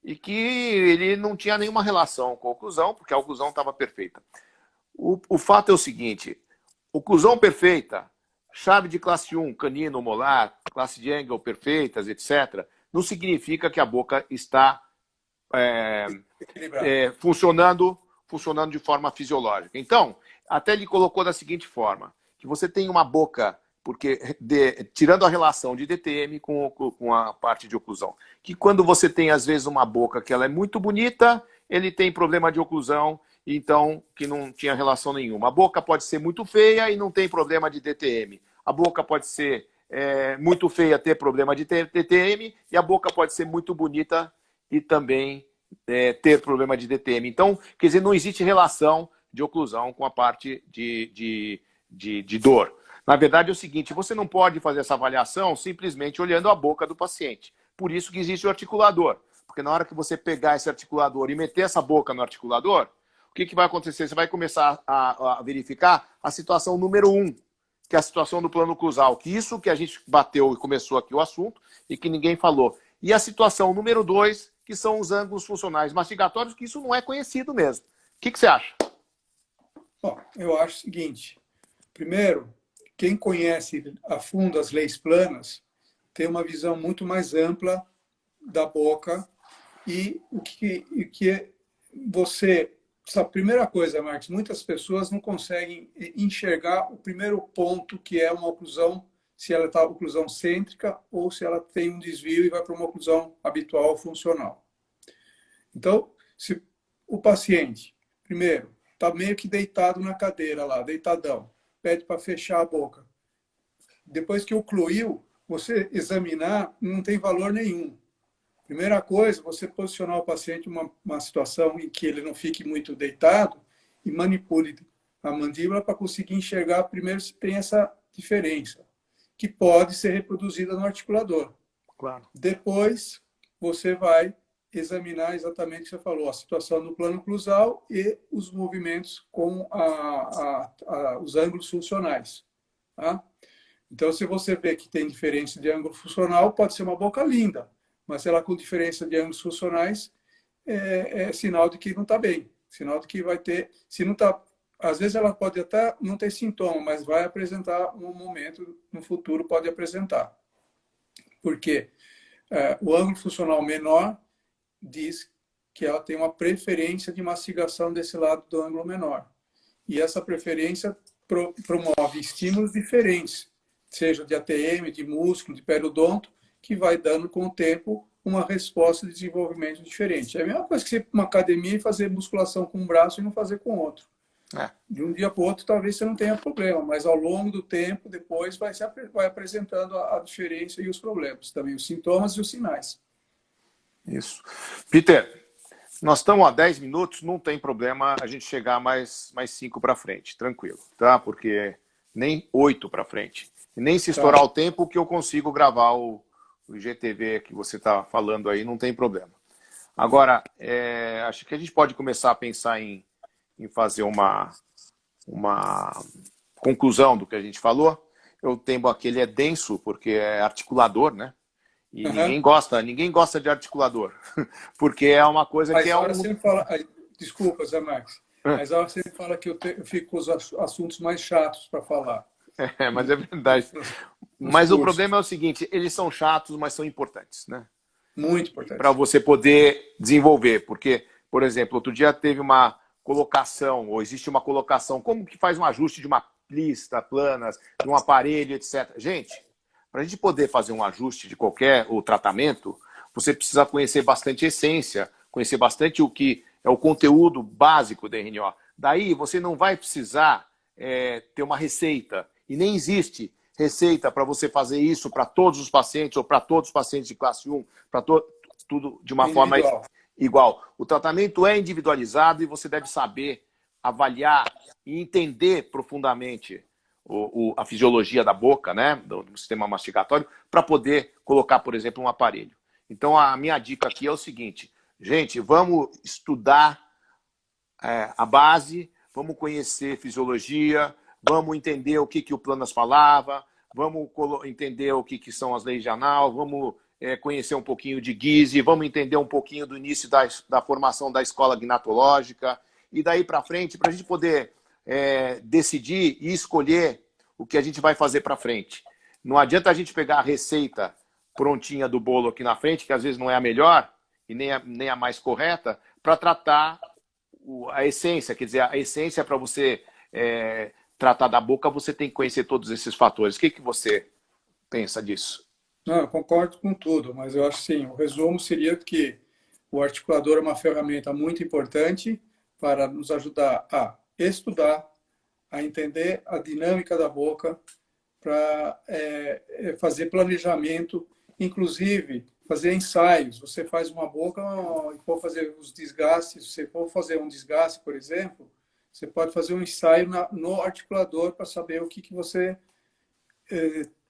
e que ele não tinha nenhuma relação com a oclusão, porque a oclusão estava perfeita. O fato é o seguinte, oclusão perfeita, chave de classe 1, canino, molar, classe de Engel perfeitas, etc., não significa que a boca está funcionando de forma fisiológica. Então, até ele colocou da seguinte forma, que você tem uma boca, tirando a relação de DTM com a parte de oclusão, que quando você tem, às vezes, uma boca que ela é muito bonita, ele tem problema de oclusão, então, que não tinha relação nenhuma. A boca pode ser muito feia e não tem problema de DTM. A boca pode ser muito feia, ter problema de DTM, e a boca pode ser muito bonita e também ter problema de DTM. Então, quer dizer, não existe relação de oclusão com a parte de dor. Na verdade é o seguinte, você não pode fazer essa avaliação simplesmente olhando a boca do paciente. Por isso que existe o articulador. Porque na hora que você pegar esse articulador e meter essa boca no articulador, o que vai acontecer? Você vai começar a verificar a situação número 1, que é a situação do plano oclusal. Que isso que a gente bateu e começou aqui o assunto e que ninguém falou. E a situação número 2, que são os ângulos funcionais mastigatórios, que isso não é conhecido mesmo. O que você acha? Bom, eu acho o seguinte. Primeiro, quem conhece a fundo as leis planas tem uma visão muito mais ampla da boca e o que você... Essa primeira coisa, Marcos, muitas pessoas não conseguem enxergar o primeiro ponto, que é uma oclusão, se ela está oclusão cêntrica ou se ela tem um desvio e vai para uma oclusão habitual ou funcional. Então, se o paciente, primeiro, está meio que deitado na cadeira lá, deitadão, pede para fechar a boca. Depois que ocluiu, você examinar não tem valor nenhum. Primeira coisa, você posicionar o paciente em uma situação em que ele não fique muito deitado e manipule a mandíbula para conseguir enxergar primeiro se tem essa diferença, que pode ser reproduzida no articulador. Claro. Depois, você vai examinar exatamente o que você falou, a situação no plano oclusal e os movimentos com os ângulos funcionais. Tá? Então, se você vê que tem diferença de ângulo funcional, pode ser uma boca linda, mas ela com diferença de ângulos funcionais é sinal de que não está bem, sinal de que vai ter, se não está, às vezes ela pode até não ter sintoma, mas vai apresentar um momento no futuro, pode apresentar. Por quê? O ângulo funcional menor diz que ela tem uma preferência de mastigação desse lado do ângulo menor. E essa preferência promove estímulos diferentes, seja de ATM, de músculo, de periodonto, que vai dando com o tempo uma resposta de desenvolvimento diferente. É a mesma coisa que você ir para uma academia e fazer musculação com um braço e não fazer com o outro. De um dia para o outro, talvez você não tenha problema, mas ao longo do tempo, depois vai apresentando a diferença e os problemas, também os sintomas e os sinais. Isso. Peter, nós estamos a 10 minutos, não tem problema a gente chegar mais 5 para frente, tranquilo, tá? Porque nem 8 para frente. E nem se estourar o tempo que eu consigo gravar o IGTV que você está falando aí, não tem problema. Agora, acho que a gente pode começar a pensar em fazer uma conclusão do que a gente falou. O tema aqui ele é denso, porque é articulador, né? E ninguém gosta de articulador, porque é uma coisa mas que é sempre fala, desculpa, Zé Max, mas ela sempre fala que eu fico com os assuntos mais chatos para falar. Mas é verdade. Mas o problema é o seguinte, eles são chatos, mas são importantes, né? Muito importantes. Para você poder desenvolver, porque, por exemplo, outro dia teve uma colocação, ou existe uma colocação, como que faz um ajuste de uma lista, planas, de um aparelho, etc. Gente, para a gente poder fazer um ajuste de qualquer tratamento, você precisa conhecer bastante essência, conhecer bastante o que é o conteúdo básico da RNO. Daí você não vai precisar ter uma receita, e nem existe receita para você fazer isso para todos os pacientes, ou para todos os pacientes de classe 1, para tudo de uma forma igual. O tratamento é individualizado e você deve saber avaliar e entender profundamente a fisiologia da boca, né, do sistema mastigatório, para poder colocar, por exemplo, um aparelho. Então, a minha dica aqui é o seguinte, gente, vamos estudar a base, vamos conhecer fisiologia, vamos entender o que o Planas falava, vamos entender o que são as leis de Anal, vamos conhecer um pouquinho de Guise, vamos entender um pouquinho do início da formação da escola gnatológica, e daí para frente, para a gente poder decidir e escolher o que a gente vai fazer para frente. Não adianta a gente pegar a receita prontinha do bolo aqui na frente, que às vezes não é a melhor e nem a mais correta, para tratar a essência. Quer dizer, a essência para você tratar da boca, você tem que conhecer todos esses fatores. O que você pensa disso? Não, eu concordo com tudo, mas eu acho assim, o resumo seria que o articulador é uma ferramenta muito importante para nos ajudar a estudar, a entender a dinâmica da boca, para fazer planejamento, inclusive fazer ensaios. Você faz uma boca e for fazer os desgastes, se você for fazer um desgaste, por exemplo, você pode fazer um ensaio no articulador para saber o que você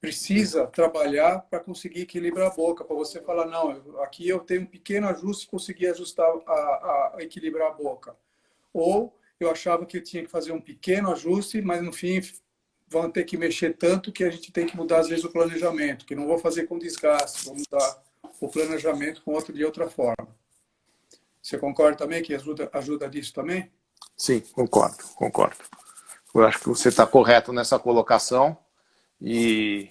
precisa trabalhar para conseguir equilibrar a boca, para você falar, não, aqui eu tenho um pequeno ajuste e conseguir ajustar, a equilibrar a boca. Ou eu achava que eu tinha que fazer um pequeno ajuste, mas no fim vão ter que mexer tanto que a gente tem que mudar às vezes o planejamento, que não vou fazer com desgaste, vou mudar o planejamento de outra forma. Você concorda também que ajuda disso também? Sim, concordo. Eu acho que você está correto nessa colocação. E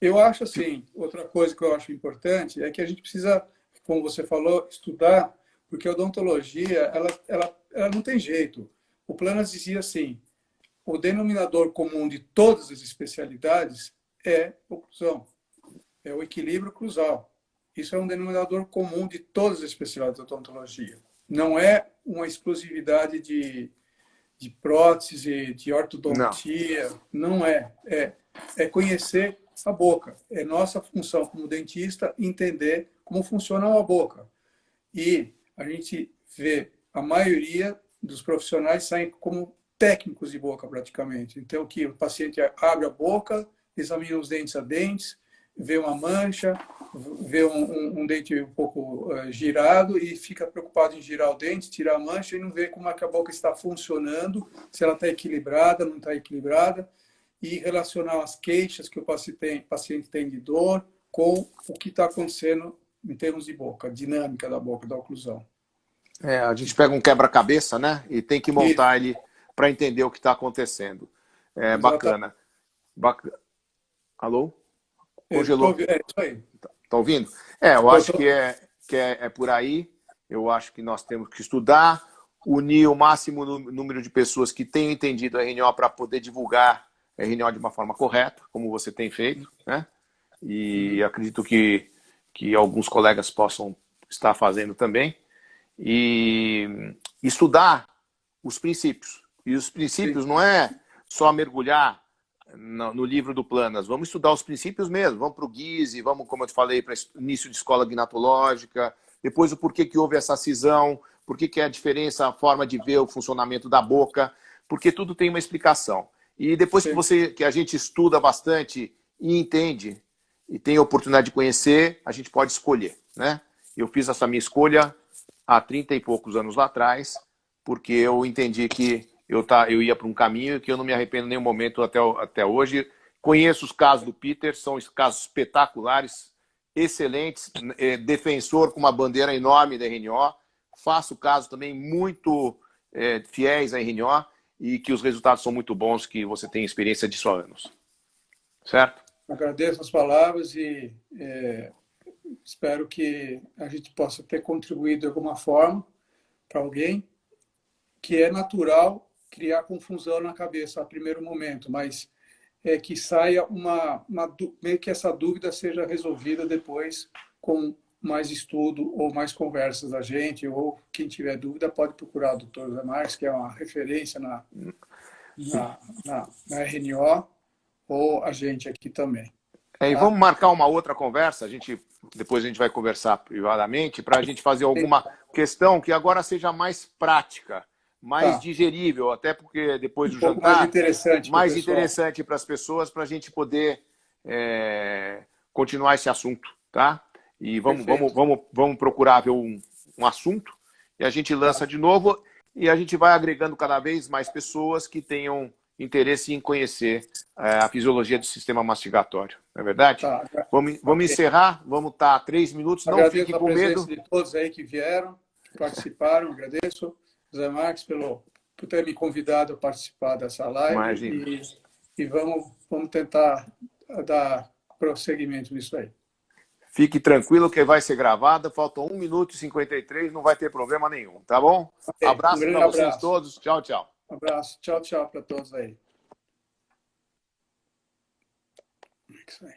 eu acho assim, outra coisa que eu acho importante é que a gente precisa, como você falou, estudar, porque a odontologia, ela não tem jeito. O Planas dizia assim, o denominador comum de todas as especialidades é oclusão, é o equilíbrio oclusal. Isso é um denominador comum de todas as especialidades da odontologia. Não é uma exclusividade de prótese, de ortodontia, não é. É conhecer a boca. É nossa função como dentista entender como funciona a boca. E a gente vê a maioria dos profissionais saem como técnicos de boca, praticamente. Então, que o paciente abre a boca, examina os dentes a dentes, vê uma mancha, vê um dente um pouco girado e fica preocupado em girar o dente, tirar a mancha e não vê como é que a boca está funcionando, se ela está equilibrada, não está equilibrada, e relacionar as queixas que o paciente tem de dor com o que está acontecendo em termos de boca, a dinâmica da boca, da oclusão. A gente pega um quebra-cabeça, né? E tem que montar ele para entender o que está acontecendo. Bacana. Alô? Congelou. É isso aí. Tá ouvindo? Eu acho que é por aí. Eu acho que nós temos que estudar, unir o máximo número de pessoas que tenham entendido a RNO para poder divulgar a RNO de uma forma correta, como você tem feito, né? E acredito que alguns colegas possam estar fazendo também. E estudar os princípios. E os princípios não é só mergulhar no livro do Planas. Vamos estudar os princípios mesmo. Vamos para o GISE, vamos, como eu te falei, para início de escola gnatológica, depois o porquê que houve essa cisão, porquê que é a diferença, a forma de ver o funcionamento da boca, porque tudo tem uma explicação. E depois que a gente estuda bastante e entende, e tem a oportunidade de conhecer, a gente pode escolher, né? Eu fiz essa minha escolha há 30 e poucos anos lá atrás, porque eu entendi que eu ia para um caminho que eu não me arrependo em nenhum momento até hoje. Conheço os casos do Peter, são casos espetaculares, excelentes, defensor com uma bandeira enorme da RNO. Faço casos também muito fiéis à RNO e que os resultados são muito bons, que você tem experiência disso há anos. Certo? Agradeço as palavras e espero que a gente possa ter contribuído de alguma forma para alguém, que é natural criar confusão na cabeça a primeiro momento, mas que saia meio que essa dúvida seja resolvida depois com mais estudo ou mais conversas da gente, ou quem tiver dúvida pode procurar o Dr. Zé Marques, que é uma referência na RNO, ou a gente aqui também. E vamos marcar uma outra conversa, depois a gente vai conversar privadamente, para a gente fazer alguma questão que agora seja mais prática, mais digerível, até porque depois do jantar... Mais interessante para as pessoas, para a gente poder continuar esse assunto, tá? E vamos procurar ver um assunto, e a gente lança de novo, e a gente vai agregando cada vez mais pessoas que tenham interesse em conhecer a fisiologia do sistema mastigatório, não é verdade? Vamos encerrar, vamos estar 3 minutos, não fique com medo. Agradeço a presença de todos aí que vieram, participaram, agradeço, Zé Marques, por ter me convidado a participar dessa live. E vamos tentar dar prosseguimento nisso aí. Fique tranquilo que vai ser gravado, faltam 1 minuto e 53, não vai ter problema nenhum, tá bom? Abraço para vocês todos, tchau, tchau. Abraço, tchau, tchau para todos aí. Isso aí.